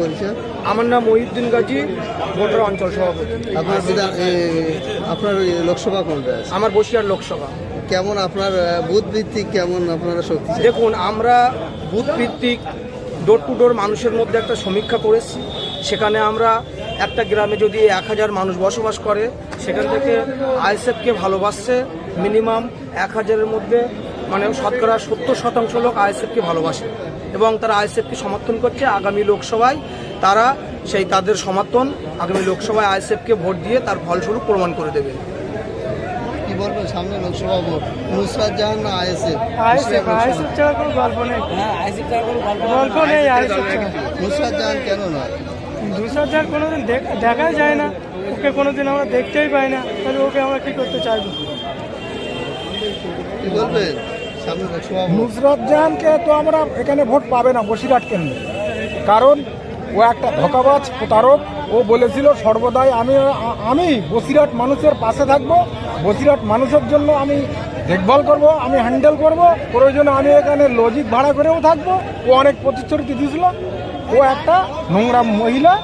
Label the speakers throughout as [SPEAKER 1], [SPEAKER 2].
[SPEAKER 1] পরিচয়?
[SPEAKER 2] আমার নাম মহিউদ্দিন গাজী, ভোটার অঞ্চল সভাপতি।
[SPEAKER 1] আপনার লোকসভা কোনটা আছে?
[SPEAKER 2] আমার বসিরহাট লোকসভা।
[SPEAKER 1] কেমন আপনার বুথ ভিত্তিক, কেমন আপনারা শক্তি?
[SPEAKER 2] দেখুন, আমরা বুথ ভিত্তিক ডোর টু ডোর মানুষের মধ্যে একটা সমীক্ষা করেছি। সেখানে আমরা একটা গ্রামে যদি 1000 মানুষ বসবাস করে, সেখান থেকে আইএসএফকে ভালোবাসছে মিনিমাম 1000-এর মধ্যে, মানে শতকরা 70% লোক আইএসএফকে ভালোবাসে এবং তারা আইএসএফকে সমর্থন করছে। আগামী লোকসভায় তারা তাদের সমর্থন আগামী লোকসভায় আইএসএফকে ভোট দিয়ে তার ফলস্বরূপ প্রমাণ করে দেবে।
[SPEAKER 1] কি বলবেন সামনে লোকসভা ভোট, নুসরাত জাহান না আইএসএফ?
[SPEAKER 2] আইএসএফ ছাড়া কোনো গল্প নেই। আইএসএফ ছাড়া কোনো গল্প নেই।
[SPEAKER 1] নুসরাত জাহান কেন নয়?
[SPEAKER 2] নুসরাত জাহান কোনোদিন দেখাই যায় না, ওকে কোনোদিন আমরা দেখতেই পাই না, তাহলে ওকে আমরা কি করতে চাইবো?
[SPEAKER 1] কি বলবেন সামনে লোকসভা ভোট?
[SPEAKER 3] নুসরাত জাহানকে তো আমরা এখানে ভোট পাবে না বসিরহাট কেন্দ্রে, কারণ ও একটা ধোঁকাবাজ প্রতারক। ও বলেছিল সর্বদাই আমি বসিরহাট মানুষের পাশে থাকবো, বসিরহাট মানুষের জন্য আমি দেখভাল করব, আমি হ্যান্ডেল করব, প্রয়োজনে আমি এখানে লজিক ভাড়া করেও থাকবো। ও অনেক প্রতিশ্রুতি দিয়েছিল। ও একটা নোংরা মহিলা,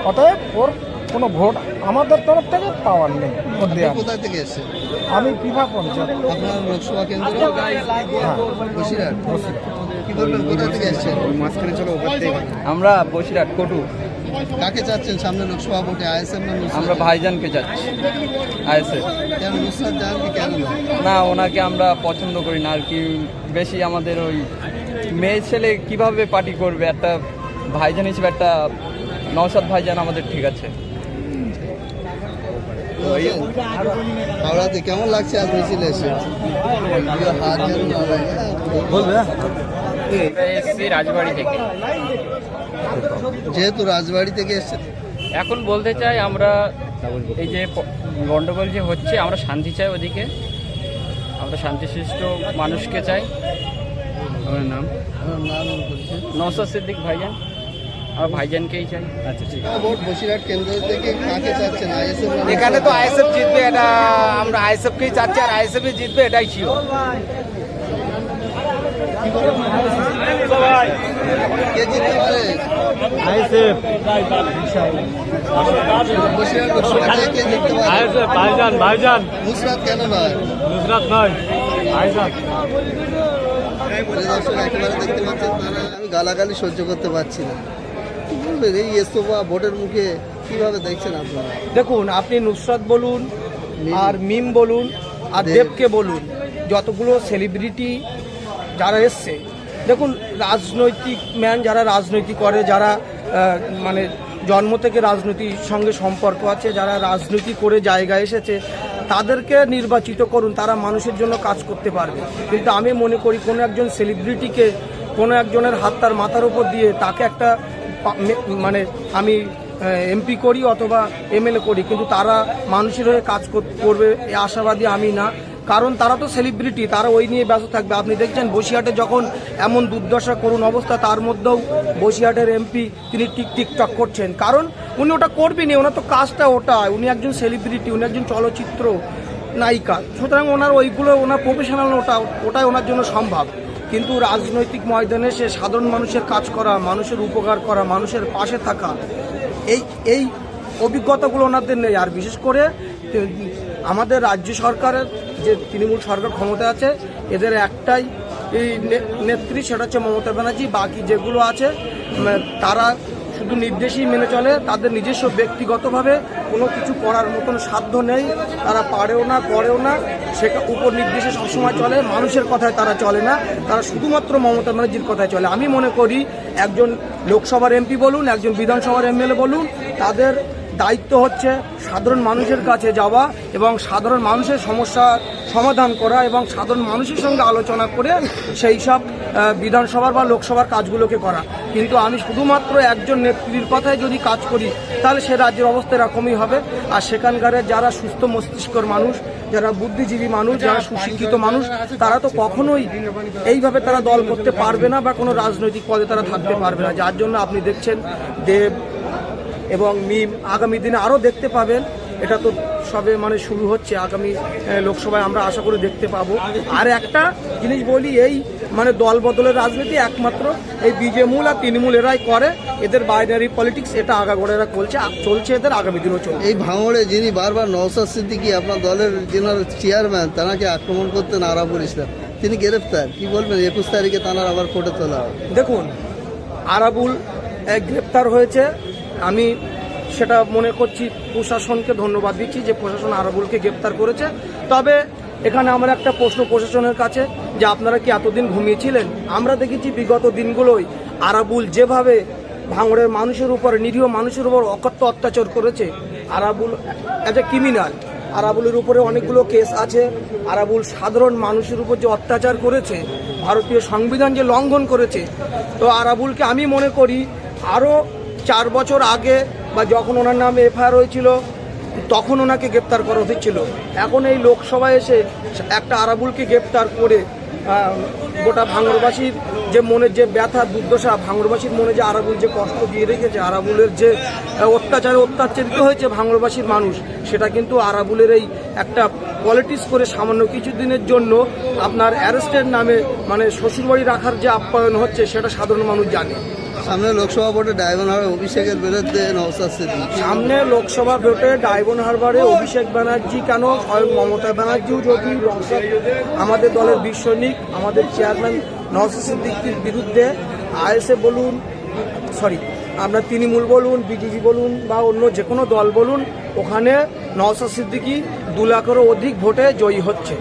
[SPEAKER 3] অতএব ওর কোনো ভোট আমাদের তরফ থেকে পাওয়ার নেই।
[SPEAKER 1] কোথায় থেকে এসছে?
[SPEAKER 3] আমি পিফা পঞ্চায়েত।
[SPEAKER 1] আপনার লোকসভা কেন্দ্র?
[SPEAKER 3] হ্যাঁ,
[SPEAKER 1] বসিরহাট। কি বলবেন কোথা থেকে এসছেন?
[SPEAKER 4] আমরা বসিরহাট কটু।
[SPEAKER 1] কাকে চাচ্ছেন সামনে লোকসভা ভোটে, আইএসএফ না নুসরাত?
[SPEAKER 4] আমরা ভাইজানকে চাচ্ছি, আইএসএফ।
[SPEAKER 1] কেন নুসরাত জাহানকে কেন নয়?
[SPEAKER 4] না, ওনাকে আমরা পছন্দ করি না আর কি। বেশি আমাদের ওই মেয়ে ছেলে কিভাবে পার্টি করবে, একটা ভাইজান হিসেবে একটা নওশাদ ভাইজান আমাদের ঠিক আছে।
[SPEAKER 1] হাওড়াতে কেমন লাগছে আজ মিছিলে এসে?
[SPEAKER 4] এসছি রাজবাড়ি থেকে।
[SPEAKER 1] যেহেতু রাজবাড়ি থেকে এসছে,
[SPEAKER 4] এখন বলতে চাই আমরা এই যে গন্ডগোল যে হচ্ছে, আমরা শান্তি চাই ওদিকে, আমরা শান্তিশিষ্ট মানুষকে চাই। আমার নাম নওশাদ সিদ্দিক ভাইজান, আমরা ভাইজানকেই চাই। আচ্ছা, ঠিক আছে।
[SPEAKER 1] ভোট বসিরহাট কেন্দ্র থেকে কাকে চাচ্ছেন, আইএসএফ?
[SPEAKER 2] এখানে তো আইএসএফ জিতবে, এটা আমরা আইএসএফকেই চাচ্ছি, আর আইএসএফই জিতবে, এটাই শিওর।
[SPEAKER 1] কে জিততে পারে?
[SPEAKER 3] আইএসএফ।
[SPEAKER 1] বসিরহাট লোকসভা থেকে কে জিততে পারে?
[SPEAKER 3] আইএসএফ। ভাইজান।
[SPEAKER 1] নুসরাত কেন নয়?
[SPEAKER 3] নুসরাত নয়, আইএসএফ।
[SPEAKER 1] দর্শক একেবারে দেখতে পাচ্ছেন, আমি গালাগালি সহ্য করতে পারছি না। কি বলবেন এই ইস্তফা ভোটের মুখে, কিভাবে দেখছেন আপনারা?
[SPEAKER 2] দেখুন, আপনি নুসরাত বলুন আর মিম বলুন আর দেবকে বলুন, যতগুলো সেলিব্রিটি যারা এসছে, দেখুন রাজনৈতিক ম্যান যারা রাজনীতি করে, যারা মানে জন্ম থেকে রাজনীতির সঙ্গে সম্পর্ক আছে, যারা রাজনীতি করে জায়গায় এসেছে, তাদেরকে নির্বাচিত করুন, তারা মানুষের জন্য কাজ করতে পারবে। কিন্তু আমি মনে করি কোনো একজন সেলিব্রিটিকে, কোনো একজনের হাত তার মাথার উপর দিয়ে তাকে একটা মানে আমি এমপি করি অথবা এমএলএ করি, কিন্তু তারা মানুষের হয়ে কাজ করবে এই আশাবাদী আমি না। কারণ তারা তো সেলিব্রিটি, তারা ওই নিয়ে ব্যস্ত থাকবে। আপনি দেখছেন বসিরহাটে যখন এমন দুর্দশা করুন অবস্থা, তার মধ্যেও বসিরহাটের এমপি তিনি টিকটক করছেন, কারণ উনি ওটা করবেনই, ওনার তো কাজটা ওটা, উনি একজন সেলিব্রিটি, উনি একজন চলচ্চিত্র নায়িকা, সুতরাং ওনার ওইগুলো ওনার প্রফেশনাল, ওটাই ওনার জন্য সম্ভব। কিন্তু রাজনৈতিক ময়দানে সে সাধারণ মানুষের কাজ করা, মানুষের উপকার করা, মানুষের পাশে থাকা, এই অভিজ্ঞতাগুলো ওনাদের নেই। আর বিশেষ করে আমাদের রাজ্য সরকারের যে তৃণমূল সরকার ক্ষমতা আছে, এদের একটাই নেত্রী, সেটা হচ্ছে মমতা ব্যানার্জি। বাকি যেগুলো আছে তারা শুধু নির্দেশই মেনে চলে, তাদের নিজস্ব ব্যক্তিগতভাবে কোনো কিছু করার মতন সাধ্য নেই, তারা পারেও না, করেও না, সেটা উপর নির্দেশে সবসময় চলে, মানুষের কথায় তারা চলে না, তারা শুধুমাত্র মমতা ব্যানার্জির কথায় চলে। আমি মনে করি একজন লোকসভার এমপি বলুন, একজন বিধানসভার এমএলএ বলুন, তাদের দায়িত্ব হচ্ছে সাধারণ মানুষের কাছে যাওয়া এবং সাধারণ মানুষের সমস্যা সমাধান করা এবং সাধারণ মানুষের সঙ্গে আলোচনা করে সেই সব বিধানসভার বা লোকসভার কাজগুলোকে করা। কিন্তু আমি শুধুমাত্র একজন নেত্রীর কথায় যদি কাজ করি, তাহলে সে রাজ্যের অবস্থা এরকমই হবে। আর সেখানকার যারা সুস্থ মস্তিষ্কর মানুষ, যারা বুদ্ধিজীবী মানুষ, যারা সুশিক্ষিত মানুষ, তারা তো কখনোই এইভাবে তারা দল করতে পারবে না বা কোনো রাজনৈতিক পদে তারা থাকতে পারবে না। যার জন্য আপনি দেখছেন দেব এবং মিম আগামী দিনে আরও দেখতে পাবেন। এটা তো সবে মানে শুরু হচ্ছে, আগামী লোকসভায় আমরা আশা করি দেখতে পাবো। আর একটা জিনিস বলি, এই মানে দল বদলের রাজনীতি একমাত্র এই বিজেমূল আর তৃণমূল এরাই করে, এদের বাইনারি পলিটিক্স, এটা আগাগোড়া চলছে এদের, আগামী দিনও চলছে।
[SPEAKER 1] এই ভাঙড়ে যিনি বারবার নওশাদ সিদ্দিকী আপনার দলের যিনার চেয়ারম্যান তানাকে আক্রমণ করতেন আরাবুল ইসলাম, তিনি গ্রেফতার, কি বলবেন? 21 তারিখে তানার আবার কোর্টে তোলা হবে।
[SPEAKER 2] দেখুন, আরাবুল গ্রেপ্তার হয়েছে, আমি সেটা মনে করছি প্রশাসনকে ধন্যবাদ দিচ্ছি যে প্রশাসন আরাবুলকে গ্রেপ্তার করেছে। তবে এখানে আমার একটা প্রশ্ন প্রশাসনের কাছে, যে আপনারা কি এতদিন ঘুমিয়েছিলেন? আমরা দেখেছি বিগত দিনগুলোই আরাবুল যেভাবে ভাঙড়ের মানুষের উপর, নিরীহ মানুষের উপর অকথ্য অত্যাচার করেছে। আরাবুল অ্যাজ এ ক্রিমিনাল, আরাবুলের উপরে অনেকগুলো কেস আছে। আরাবুল সাধারণ মানুষের উপর যে অত্যাচার করেছে, ভারতীয় সংবিধান যে লঙ্ঘন করেছে, তো আরাবুলকে আমি মনে করি আরও 4 বছর আগে বা যখন ওনার নামে এফআইআর হয়েছিল তখন ওনাকে গ্রেপ্তার করা উচিত ছিল। এখন এই লোকসভায় এসে একটা আরাবুলকে গ্রেপ্তার করে গোটা ভাঙড়বাসীর যে মনের যে ব্যথা দুর্দশা, ভাঙড়বাসীর মনে যে আরাবুল যে কষ্ট দিয়ে রেখেছে, আরাবুলের যে অত্যাচারিত হয়েছে ভাঙড়বাসীর মানুষ, সেটা কিন্তু আরাবুলের এই একটা পলিটিক্স করে সামান্য কিছু দিনের জন্য আপনার অ্যারেস্টের নামে মানে শ্বশুরবাড়ি রাখার যে আপ্যায়ন হচ্ছে, সেটা সাধারণ মানুষ জানে।
[SPEAKER 1] সামনে লোকসভা ভোটে ডায়মন্ড হারবার অভিষেকের বিরুদ্ধে নওশাদ সিদ্দিকী।
[SPEAKER 2] সামনে লোকসভা ভোটে ডায়মন্ড হারবারে অভিষেক ব্যানার্জি কেন, স্বয়ং মমতা ব্যানার্জিও যদি আমাদের দলের বিশ্বনিক আমাদের চেয়ারম্যান নওশাদ সিদ্দিকীর বিরুদ্ধে আইএসএ বলুন, আপনার তৃণমূল বলুন, বিজেপি বলুন বা অন্য যে কোনো দল বলুন, ওখানে নওশাদ সিদ্দিকী 2 লাখেরও অধিক ভোটে জয়ী হচ্ছে।